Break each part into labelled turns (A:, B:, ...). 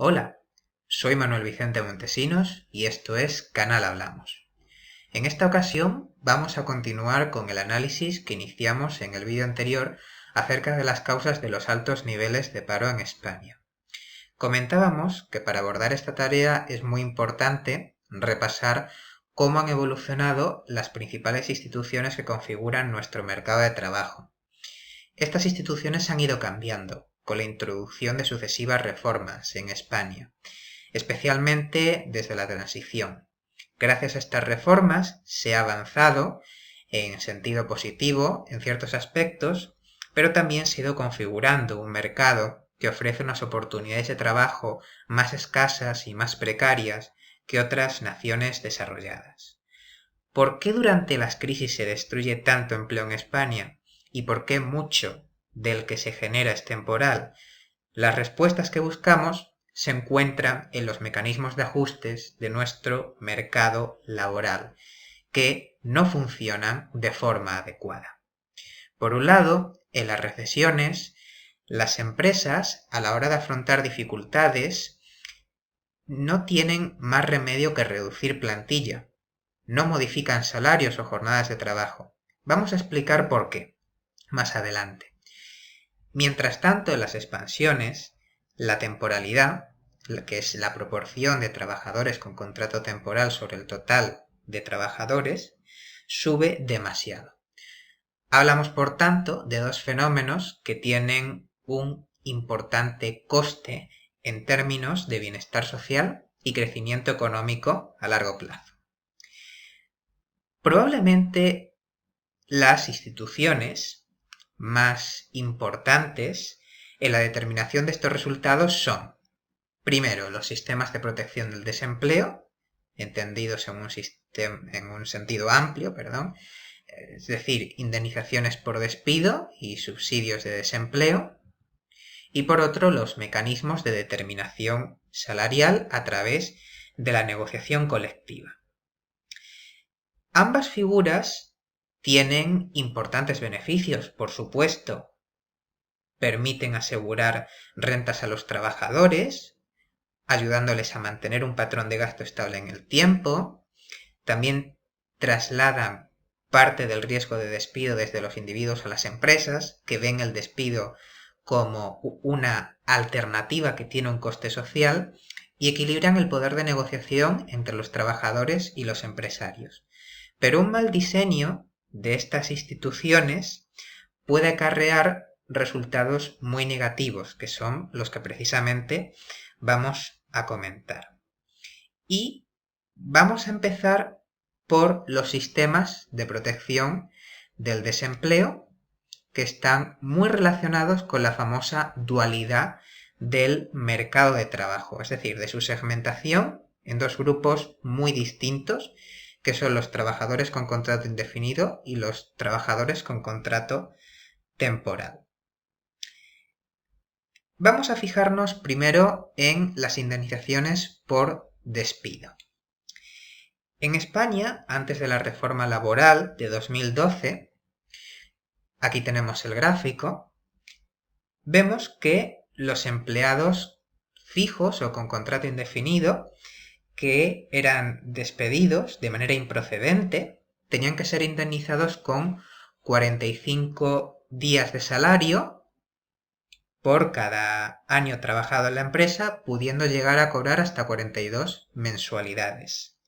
A: Hola, soy Manuel Vicente Montesinos y esto es Canal Hablamos. En esta ocasión vamos a continuar con el análisis que iniciamos en el vídeo anterior acerca de las causas de los altos niveles de paro en España. Comentábamos que para abordar esta tarea es muy importante repasar cómo han evolucionado las principales instituciones que configuran nuestro mercado de trabajo. Estas instituciones han ido cambiando con la introducción de sucesivas reformas en España, especialmente desde la transición. Gracias a estas reformas se ha avanzado en sentido positivo en ciertos aspectos, pero también se ha ido configurando un mercado que ofrece unas oportunidades de trabajo más escasas y más precarias que otras naciones desarrolladas. ¿Por qué durante las crisis se destruye tanto empleo en España? ¿Y por qué mucho del que se genera es temporal? Las respuestas que buscamos se encuentran en los mecanismos de ajustes de nuestro mercado laboral, que no funcionan de forma adecuada. Por un lado, en las recesiones, las empresas, a la hora de afrontar dificultades, no tienen más remedio que reducir plantilla. No modifican salarios o jornadas de trabajo. Vamos a explicar por qué más adelante. Mientras tanto, en las expansiones, la temporalidad, que es la proporción de trabajadores con contrato temporal sobre el total de trabajadores, sube demasiado. Hablamos, por tanto, de dos fenómenos que tienen un importante coste en términos de bienestar social y crecimiento económico a largo plazo. Probablemente las instituciones más importantes en la determinación de estos resultados son, primero, los sistemas de protección del desempleo, entendidos en un sentido amplio, es decir, indemnizaciones por despido y subsidios de desempleo, y por otro, los mecanismos de determinación salarial a través de la negociación colectiva. Ambas figuras tienen importantes beneficios, por supuesto. Permiten asegurar rentas a los trabajadores, ayudándoles a mantener un patrón de gasto estable en el tiempo. También trasladan parte del riesgo de despido desde los individuos a las empresas, que ven el despido como una alternativa que tiene un coste social, y equilibran el poder de negociación entre los trabajadores y los empresarios. Pero un mal diseño de estas instituciones puede acarrear resultados muy negativos, que son los que precisamente vamos a comentar. Y vamos a empezar por los sistemas de protección del desempleo, que están muy relacionados con la famosa dualidad del mercado de trabajo, es decir, de su segmentación en dos grupos muy distintos, que son los trabajadores con contrato indefinido y los trabajadores con contrato temporal. Vamos a fijarnos primero en las indemnizaciones por despido. En España, antes de la reforma laboral de 2012, aquí tenemos el gráfico, vemos que los empleados fijos o con contrato indefinido que eran despedidos de manera improcedente tenían que ser indemnizados con 45 días de salario por cada año trabajado en la empresa, pudiendo llegar a cobrar hasta 42 mensualidades.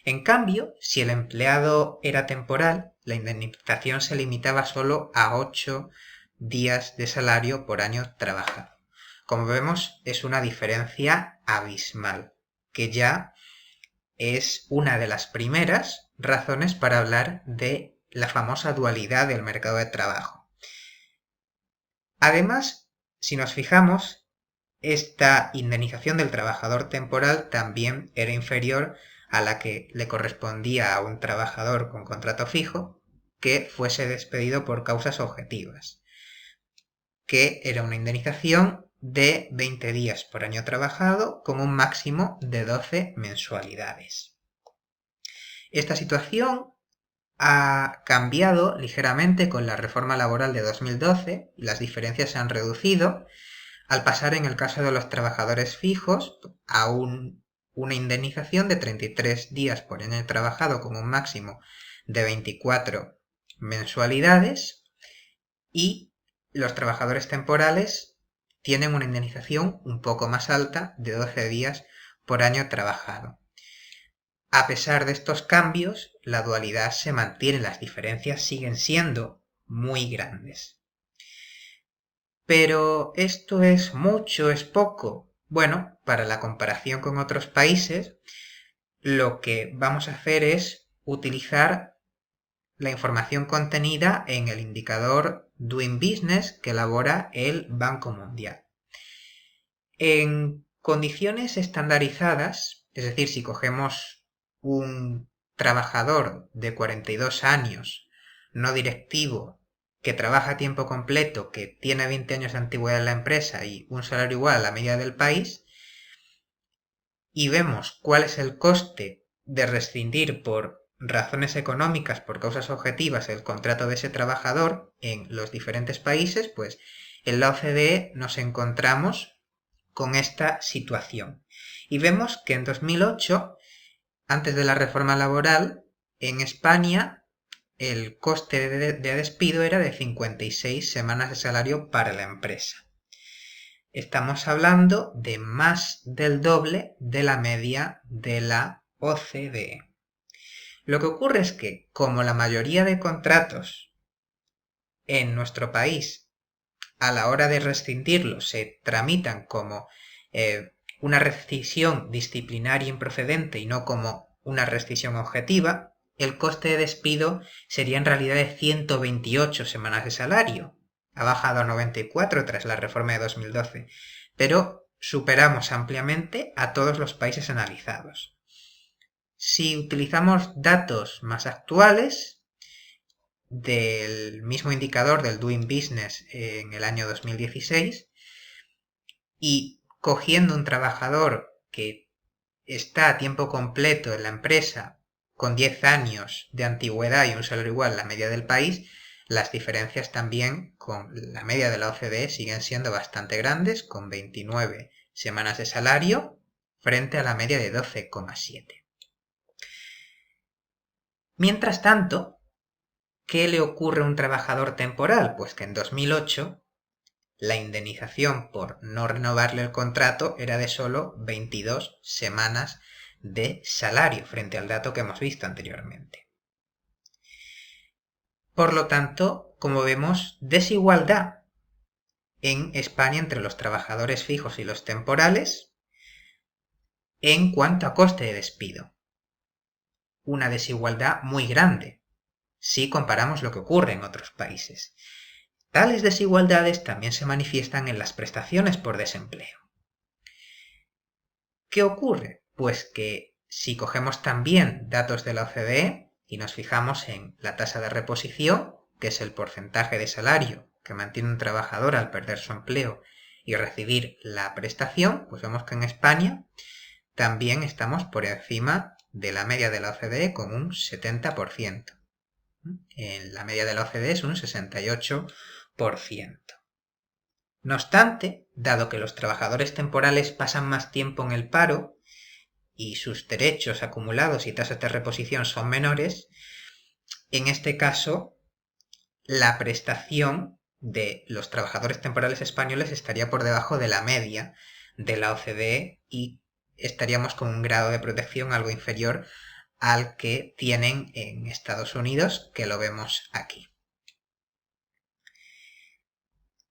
A: En cambio, si el empleado era temporal, la indemnización se limitaba solo a 8 días de salario por año trabajado. Como vemos, es una diferencia abismal, que ya es una de las primeras razones para hablar de la famosa dualidad del mercado de trabajo. Además, si nos fijamos, esta indemnización del trabajador temporal también era inferior a la que le correspondía a un trabajador con contrato fijo que fuese despedido por causas objetivas, que era una indemnización de 20 días por año trabajado con un máximo de 12 mensualidades. Esta situación ha cambiado ligeramente con la reforma laboral de 2012 y las diferencias se han reducido, al pasar en el caso de los trabajadores fijos a una indemnización de 33 días por año trabajado con un máximo de 24 mensualidades, y los trabajadores temporales tienen una indemnización un poco más alta de 12 días por año trabajado. A pesar de estos cambios, la dualidad se mantiene, las diferencias siguen siendo muy grandes. Pero ¿esto es mucho, es poco? Bueno, para la comparación con otros países, lo que vamos a hacer es utilizar la información contenida en el indicador Doing Business que elabora el Banco Mundial. En condiciones estandarizadas, es decir, si cogemos un trabajador de 42 años, no directivo, que trabaja a tiempo completo, que tiene 20 años de antigüedad en la empresa y un salario igual a la media del país, y vemos cuál es el coste de rescindir por razones económicas, por causas objetivas, el contrato de ese trabajador en los diferentes países, pues en la OCDE nos encontramos con esta situación. Y vemos que en 2008, antes de la reforma laboral, en España el coste de despido era de 56 semanas de salario para la empresa. Estamos hablando de más del doble de la media de la OCDE. Lo que ocurre es que, como la mayoría de contratos en nuestro país, a la hora de rescindirlos, se tramitan como una rescisión disciplinaria improcedente y no como una rescisión objetiva, el coste de despido sería en realidad de 128 semanas de salario. Ha bajado a 94 tras la reforma de 2012, pero superamos ampliamente a todos los países analizados. Si utilizamos datos más actuales del mismo indicador del Doing Business en el año 2016 y cogiendo un trabajador que está a tiempo completo en la empresa con 10 años de antigüedad y un salario igual a la media del país, las diferencias también con la media de la OCDE siguen siendo bastante grandes, con 29 semanas de salario frente a la media de 12,7. Mientras tanto, ¿qué le ocurre a un trabajador temporal? Pues que en 2008 la indemnización por no renovarle el contrato era de solo 22 semanas de salario frente al dato que hemos visto anteriormente. Por lo tanto, como vemos, desigualdad en España entre los trabajadores fijos y los temporales en cuanto a coste de despido. Una desigualdad muy grande si comparamos lo que ocurre en otros países. Tales desigualdades también se manifiestan en las prestaciones por desempleo. ¿Qué ocurre? Pues que si cogemos también datos de la OCDE y nos fijamos en la tasa de reposición, que es el porcentaje de salario que mantiene un trabajador al perder su empleo y recibir la prestación, pues vemos que en España también estamos por encima de la media de la OCDE con un 70%. En la media de la OCDE es un 68%. No obstante, dado que los trabajadores temporales pasan más tiempo en el paro y sus derechos acumulados y tasas de reposición son menores, en este caso la prestación de los trabajadores temporales españoles estaría por debajo de la media de la OCDE y estaríamos con un grado de protección algo inferior al que tienen en Estados Unidos, que lo vemos aquí.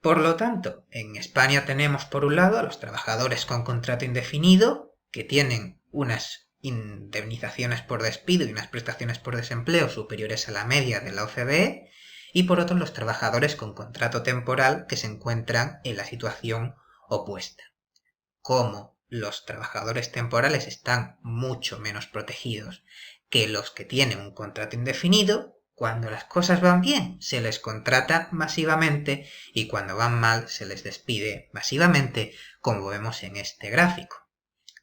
A: Por lo tanto, en España tenemos por un lado a los trabajadores con contrato indefinido, que tienen unas indemnizaciones por despido y unas prestaciones por desempleo superiores a la media de la OCDE, y por otro los trabajadores con contrato temporal que se encuentran en la situación opuesta. Como los trabajadores temporales están mucho menos protegidos que los que tienen un contrato indefinido, cuando las cosas van bien se les contrata masivamente y cuando van mal se les despide masivamente, como vemos en este gráfico,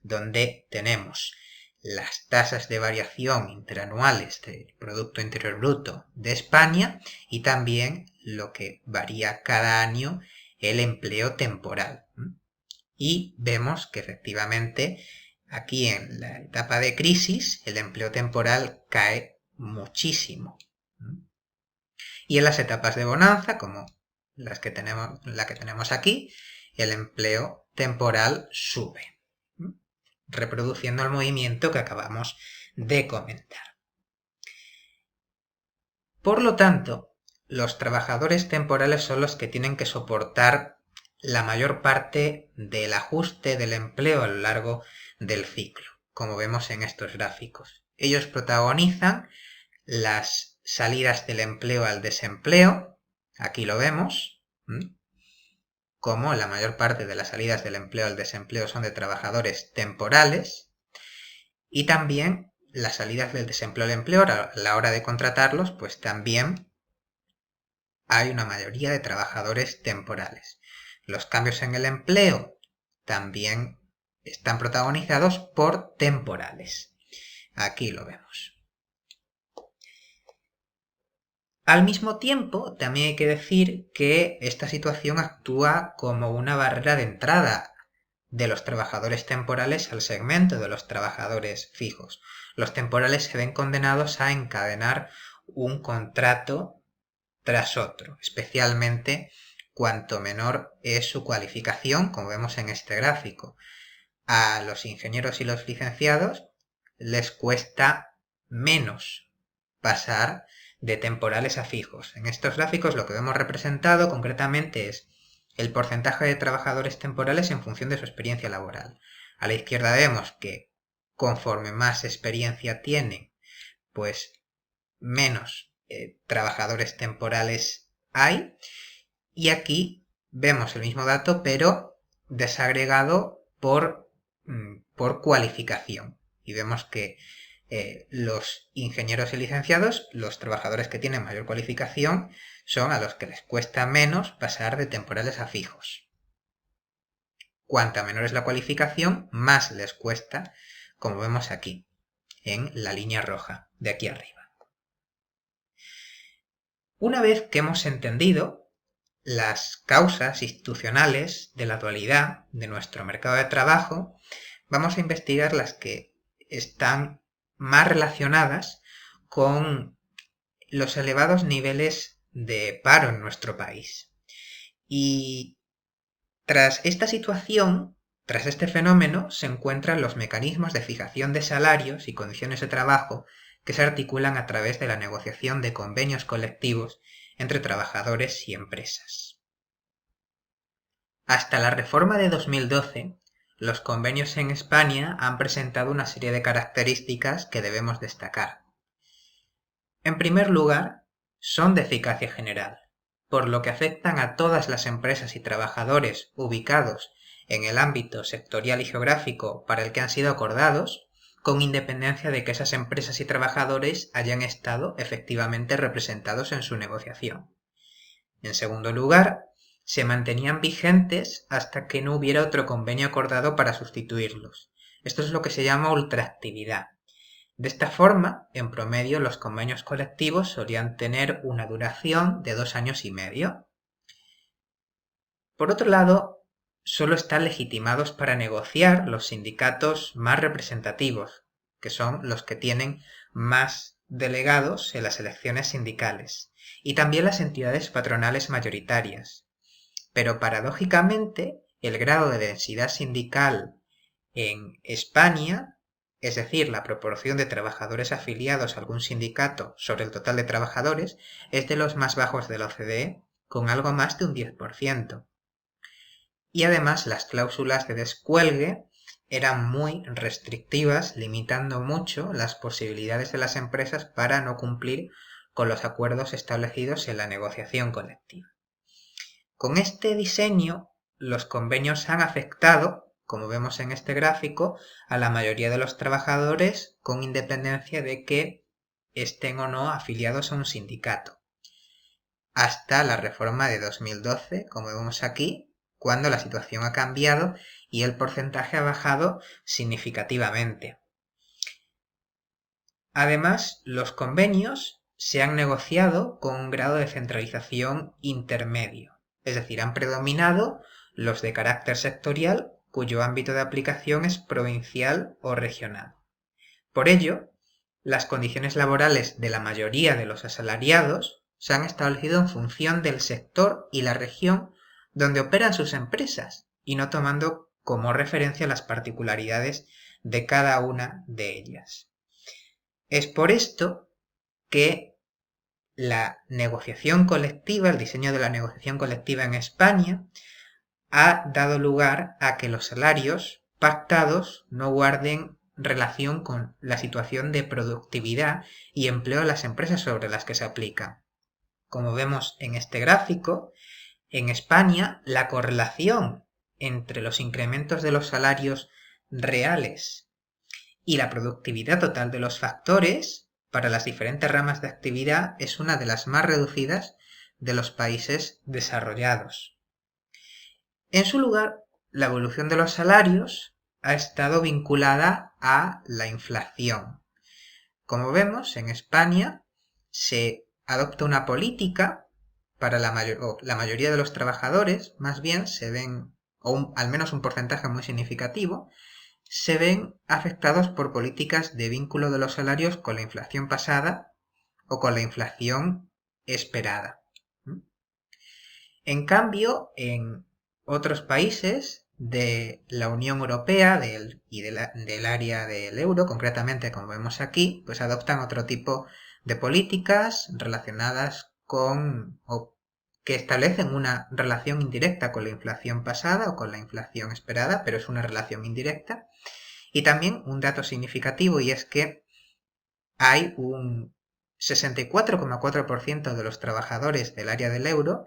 A: donde tenemos las tasas de variación interanuales del Producto Interior Bruto de España y también lo que varía cada año el empleo temporal. y vemos que efectivamente aquí en la etapa de crisis el empleo temporal cae muchísimo. Y en las etapas de bonanza, como la que tenemos aquí, el empleo temporal sube, reproduciendo el movimiento que acabamos de comentar. Por lo tanto, los trabajadores temporales son los que tienen que soportar la mayor parte del ajuste del empleo a lo largo del ciclo, como vemos en estos gráficos. Ellos protagonizan las salidas del empleo al desempleo, aquí lo vemos, como la mayor parte de las salidas del empleo al desempleo son de trabajadores temporales, y también las salidas del desempleo al empleo, a la hora de contratarlos, pues también hay una mayoría de trabajadores temporales. Los cambios en el empleo también están protagonizados por temporales. Aquí lo vemos. Al mismo tiempo, también hay que decir que esta situación actúa como una barrera de entrada de los trabajadores temporales al segmento de los trabajadores fijos. Los temporales se ven condenados a encadenar un contrato tras otro, especialmente cuanto menor es su cualificación, como vemos en este gráfico. A los ingenieros y los licenciados les cuesta menos pasar de temporales a fijos. En estos gráficos lo que vemos representado concretamente es el porcentaje de trabajadores temporales en función de su experiencia laboral. A la izquierda vemos que conforme más experiencia tienen, pues menos trabajadores temporales hay. Y aquí vemos el mismo dato, pero desagregado por cualificación. Y vemos que los ingenieros y licenciados, los trabajadores que tienen mayor cualificación, son a los que les cuesta menos pasar de temporales a fijos. Cuanta menor es la cualificación, más les cuesta, como vemos aquí, en la línea roja de aquí arriba. Una vez que hemos entendido las causas institucionales de la dualidad de nuestro mercado de trabajo, vamos a investigar las que están más relacionadas con los elevados niveles de paro en nuestro país. Y tras esta situación, tras este fenómeno, se encuentran los mecanismos de fijación de salarios y condiciones de trabajo que se articulan a través de la negociación de convenios colectivos entre trabajadores y empresas. Hasta la reforma de 2012, los convenios en España han presentado una serie de características que debemos destacar. En primer lugar, son de eficacia general, por lo que afectan a todas las empresas y trabajadores ubicados en el ámbito sectorial y geográfico para el que han sido acordados, con independencia de que esas empresas y trabajadores hayan estado efectivamente representados en su negociación. En segundo lugar, se mantenían vigentes hasta que no hubiera otro convenio acordado para sustituirlos. Esto es lo que se llama ultraactividad. De esta forma, en promedio, los convenios colectivos solían tener una duración de 2 años y medio. Por otro lado, solo están legitimados para negociar los sindicatos más representativos, que son los que tienen más delegados en las elecciones sindicales, y también las entidades patronales mayoritarias. Pero paradójicamente, el grado de densidad sindical en España, es decir, la proporción de trabajadores afiliados a algún sindicato sobre el total de trabajadores, es de los más bajos de la OCDE, con algo más de un 10%. Y además las cláusulas de descuelgue eran muy restrictivas, limitando mucho las posibilidades de las empresas para no cumplir con los acuerdos establecidos en la negociación colectiva. Con este diseño, los convenios han afectado, como vemos en este gráfico, a la mayoría de los trabajadores con independencia de que estén o no afiliados a un sindicato. Hasta la reforma de 2012, como vemos aquí, cuando la situación ha cambiado y el porcentaje ha bajado significativamente. Además, los convenios se han negociado con un grado de centralización intermedio. Es decir, han predominado los de carácter sectorial cuyo ámbito de aplicación es provincial o regional. Por ello, las condiciones laborales de la mayoría de los asalariados se han establecido en función del sector y la región donde operan sus empresas y no tomando como referencia las particularidades de cada una de ellas. Es por esto que la negociación colectiva, el diseño de la negociación colectiva en España, ha dado lugar a que los salarios pactados no guarden relación con la situación de productividad y empleo de las empresas sobre las que se aplican. Como vemos en este gráfico, en España la correlación entre los incrementos de los salarios reales y la productividad total de los factores para las diferentes ramas de actividad es una de las más reducidas de los países desarrollados. En su lugar, la evolución de los salarios ha estado vinculada a la inflación. Como vemos, en España se adopta una política para la mayoría de los trabajadores, más bien se ven, al menos un porcentaje muy significativo, se ven afectados por políticas de vínculo de los salarios con la inflación pasada o con la inflación esperada. En cambio, en otros países de la Unión Europea y del área del euro, concretamente como vemos aquí, pues adoptan otro tipo de políticas relacionadas con o que establecen una relación indirecta con la inflación pasada o con la inflación esperada, pero es una relación indirecta. Y también un dato significativo, y es que hay un 64,4% de los trabajadores del área del euro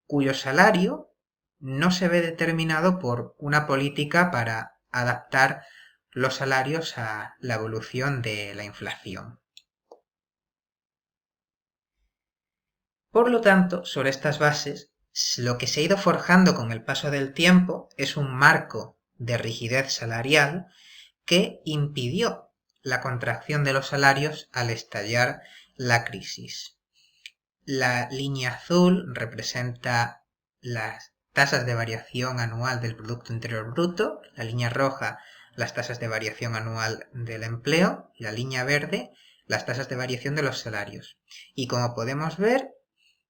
A: cuyo salario no se ve determinado por una política para adaptar los salarios a la evolución de la inflación. Por lo tanto, sobre estas bases, lo que se ha ido forjando con el paso del tiempo es un marco de rigidez salarial que impidió la contracción de los salarios al estallar la crisis. La línea azul representa las tasas de variación anual del Producto Interior Bruto, la línea roja las tasas de variación anual del empleo y la línea verde las tasas de variación de los salarios. Y como podemos ver,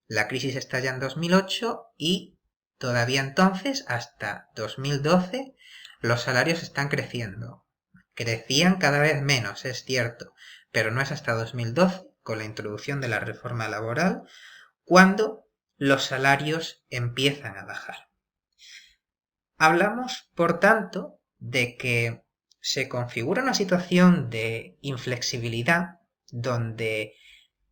A: la crisis estalla en 2008 y todavía entonces, hasta 2012, los salarios están creciendo. Crecían cada vez menos, es cierto, pero no es hasta 2012, con la introducción de la reforma laboral, cuando los salarios empiezan a bajar. Hablamos, por tanto, de que se configura una situación de inflexibilidad donde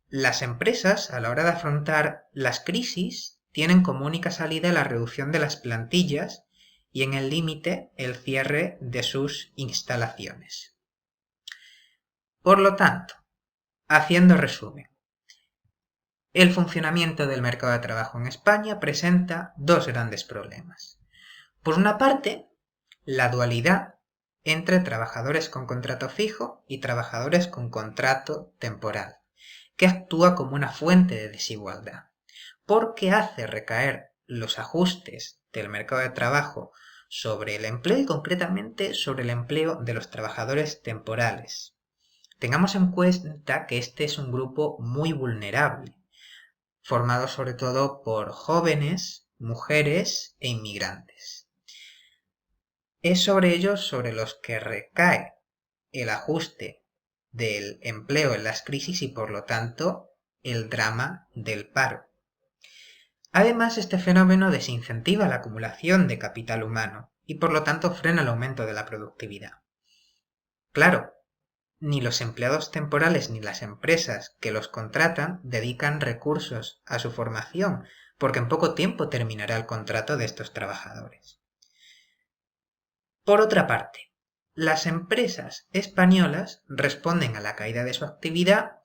A: las empresas, a la hora de afrontar las crisis, tienen como única salida la reducción de las plantillas y en el límite el cierre de sus instalaciones. Por lo tanto, haciendo resumen, el funcionamiento del mercado de trabajo en España presenta dos grandes problemas. Por una parte, la dualidad entre trabajadores con contrato fijo y trabajadores con contrato temporal, que actúa como una fuente de desigualdad, porque hace recaer los ajustes del mercado de trabajo sobre el empleo y concretamente sobre el empleo de los trabajadores temporales. Tengamos en cuenta que este es un grupo muy vulnerable, formado sobre todo por jóvenes, mujeres e inmigrantes. Es sobre ellos sobre los que recae el ajuste del empleo en las crisis y por lo tanto el drama del paro. Además, este fenómeno desincentiva la acumulación de capital humano y por lo tanto frena el aumento de la productividad. Claro, ni los empleados temporales ni las empresas que los contratan dedican recursos a su formación, porque en poco tiempo terminará el contrato de estos trabajadores. Por otra parte, las empresas españolas responden a la caída de su actividad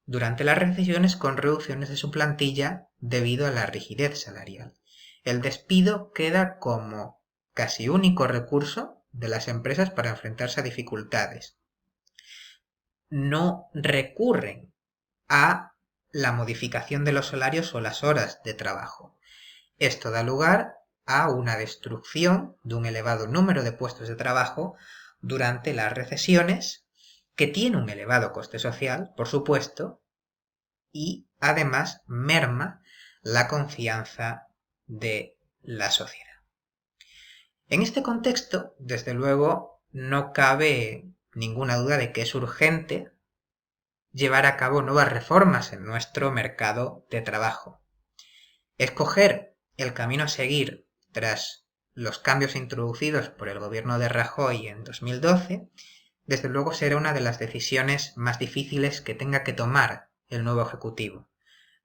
A: durante las recesiones con reducciones de su plantilla debido a la rigidez salarial. El despido queda como casi único recurso de las empresas para enfrentarse a dificultades. No recurren a la modificación de los salarios o las horas de trabajo. Esto da lugar a una destrucción de un elevado número de puestos de trabajo durante las recesiones, que tiene un elevado coste social, por supuesto, y además merma la confianza de la sociedad. En este contexto, desde luego, no cabe ninguna duda de que es urgente llevar a cabo nuevas reformas en nuestro mercado de trabajo. Escoger el camino a seguir tras los cambios introducidos por el gobierno de Rajoy en 2012, desde luego será una de las decisiones más difíciles que tenga que tomar el nuevo Ejecutivo,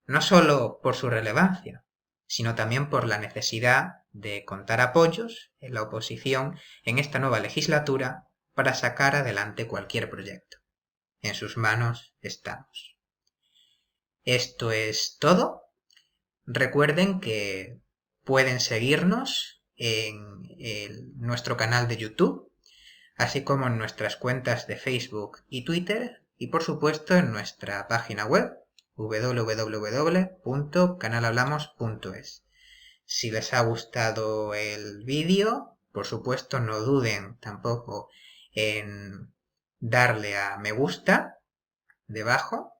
A: no solo por su relevancia, sino también por la necesidad de contar apoyos en la oposición en esta nueva legislatura para sacar adelante cualquier proyecto. En sus manos estamos. Esto es todo. Recuerden que pueden seguirnos en nuestro canal de YouTube, así como en nuestras cuentas de Facebook y Twitter, y por supuesto en nuestra página web www.canalhablamos.es. Si les ha gustado el vídeo, por supuesto no duden tampoco en darle a me gusta debajo,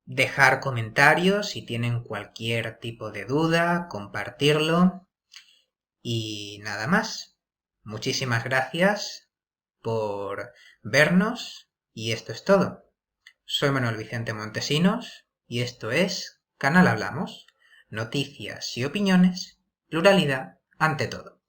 A: dejar comentarios si tienen cualquier tipo de duda, compartirlo y nada más. Muchísimas gracias por vernos y esto es todo. Soy Manuel Vicente Montesinos y esto es Canal Hablamos, noticias y opiniones, pluralidad ante todo.